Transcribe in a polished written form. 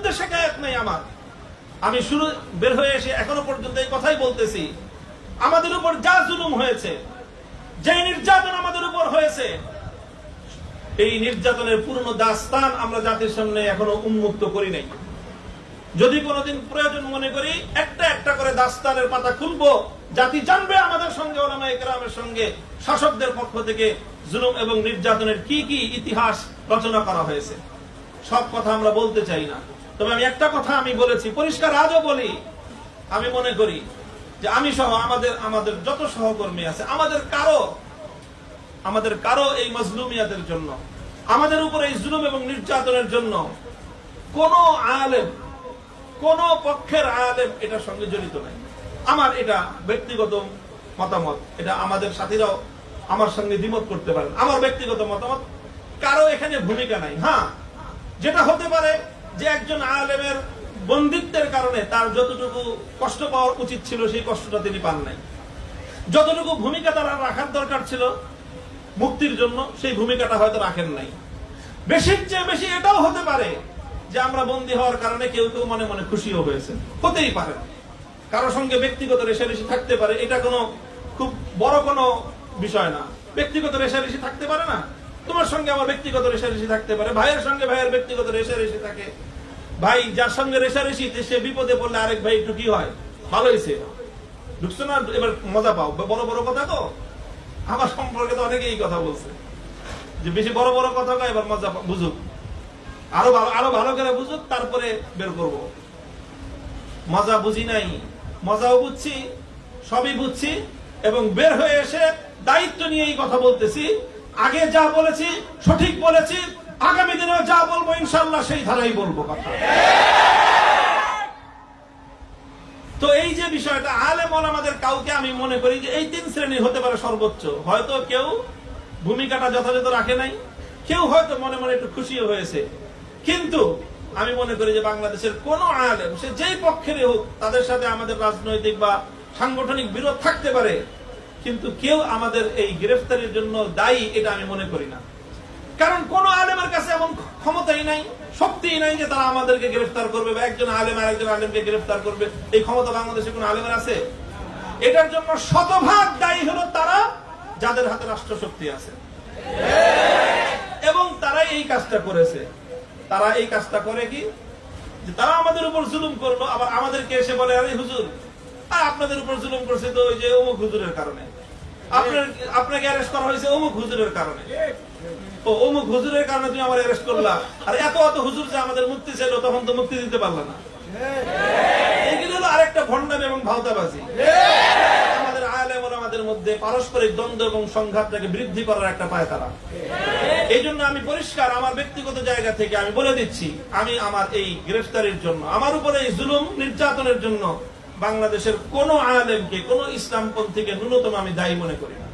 বিরুদ্ধে শিকায়ত নেই আমার। আমি শুরু বের হয়ে এসে এখনো পর্যন্ত এই কথাই বলতেছি, আমাদের উপর যা জুলুম হয়েছে, যে নির্যাতন আমাদের উপর হয়েছে, এই নির্যাতনের পূর্ণ দাস্তান আমরা জাতির সামনে এখনো উন্মুক্ত করি নাই। যদি কোনোদিন প্রয়োজন মনে করি একটা একটা করে দাস্তানের পাতা খুলবো, জাতি জানবে আমাদের সঙ্গে, উলামায়ে কেরামের সঙ্গে, শাসকদের পক্ষ থেকে জুলুম এবং নির্যাতনের কি কি ইতিহাস রচনা করা হয়েছে। সব কথা আমরা বলতে চাই না, তবে আমি একটা কথা আমি বলেছি, পরিষ্কার আজও বলি, আমি মনে করি যে আমি সহ আমাদের যত সহকর্মী আছে, আমাদের কারো এই মজলুমিয়াতের জন্য, আমাদের উপর এই জুলুম এবং নির্যাতনের জন্য কোন আলেম, কোন পক্ষের আলেম এটার সঙ্গে জড়িত নাই। আমার এটা ব্যক্তিগত মতামত, এটা আমাদের সাথীরাও আমার সঙ্গে দ্বিমত করতে পারেন, আমার ব্যক্তিগত মতামত, কারো এখানে ভূমিকা নাই। হ্যাঁ, যেটা হতে পারে যে একজন আলেমের বন্দিত্বের কারণে তার যতটুকু কষ্ট পাওয়ার উচিত ছিল সেই কষ্টটা তিনি পান নাই, যতটুকু ভূমিকা তার রাখার দরকার ছিল মুক্তির জন্য সেই ভূমিকাটা হয়তো রাখেন নাই। বেশির চেয়ে বেশি এটাও হতে পারে যে আমরা বন্দী হওয়ার কারণে কেউ কেউ মনে মনে খুশিও হয়েছে, হতেই পারে, কারো সঙ্গে ব্যক্তিগত রেষারেষি থাকতে পারে, এটা কোনো খুব বড় কোনো বিষয় না। ব্যক্তিগত রেষারেষি থাকতে পারে না, তোমার সঙ্গে আমার ব্যক্তিগত রেষারেষি থাকতে পারে, ভাইয়ের সঙ্গে ভাইয়ের ব্যক্তিগত রেষারেষি থাকে। ভাই যার সঙ্গে রেষারেষি, সে বিপদে পড়লে আরেক ভাই একটু কি হয়, ভালো হয়েছে, ঢুকছো না, এবার মজা পাও। বড় বড় কথা তো আমার সম্পর্কে তো অনেকে এই কথা বলছে যে বেশি বড় বড় কথা কয়, এবার মজা বুঝুক, আরো ভালো করে বুঝুক, তারপরে বের করব। মজা বুঝি নাই, মজাও বুঝছি, সবই বুঝছি, এবং বের হয়ে এসে দায়িত্ব নিয়ে এই কথা বলতেছি। আগে যা বলেছি সঠিক বলেছি, আগামী দিনেও যা বলবো ইনশাআল্লাহ সেই ধারাই বলবো কথা। তো এই যে বিষয়টা, আলেম ওলামাদের কাউকে আমি মনে করি যে এই তিন শ্রেণীর হতে পারে সর্বোচ্চ। হয়তো কেউ ভূমিকাটা যথাযথ রাখে নাই, কেউ হয়তো মনে মনে একটু খুশিও হয়েছে, কিন্তু আমি মনে করি যে বাংলাদেশের কোন আলেম, সে যেই পক্ষেরই হোক, তাদের সাথে আমাদের রাজনৈতিক বা সাংগঠনিক বিরোধ থাকতে পারে, কিন্তু কেউ আমাদের এই গ্রেফতারির জন্য দায়ী এটা আমি মনে করি না। কারণ কোন আলেমের কাছে এমন ক্ষমতাই নাই, শক্তিই নাই যে তারা আমাদেরকে গ্রেফতার করবে, বা একজন আলেম আর একজন আলেমকে গ্রেফতার করবে, এই ক্ষমতা বাংলাদেশে কোন আলেমের আছে? এটার জন্য শতভাগ দায়ী হলো তারা যাদের হাতে রাষ্ট্রশক্তি আছে, এবং তারাই এই কাজটা করেছে। তারা এই কাজটা করে কি, যে তারা আমাদের উপর জুলুম করলো, আবার আমাদেরকে এসে বলে, আরে হুজুর, আপনাদের উপর জুলুম করছে তো ওই যে অমুক হুজুরের কারণে, আপনাকে অ্যারেস্ট করা হয়েছে অমুক হুজুরের কারণে, ও অমুক হুজুরের কারণে তুমি আমার অ্যারেস্ট করলা, আর এত এত হুজুর যে আমাদের মুক্তি ছিল তখন তো মুক্তি দিতে পারলা না। এগুলো হলো আরেকটা ভণ্ডামি এবং ভাওতাবাজি। আমাদের আলেম ওলামাদের মধ্যে পারস্পরিক দ্বন্দ্ব এবং সংঘাতটাকে বৃদ্ধি করার একটা পায় তারা। এই জন্য আমি পরিষ্কার আমার ব্যক্তিগত জায়গা থেকে আমি বলে দিচ্ছি, আমি আমার এই গ্রেফতারির জন্য, আমার উপরে এই জুলুম নির্যাতনের জন্য বাংলাদেশের কোন আলেমকে, কোন ইসলামপন্থীকে ন্যূনতম আমি দায়ী মনে করি না।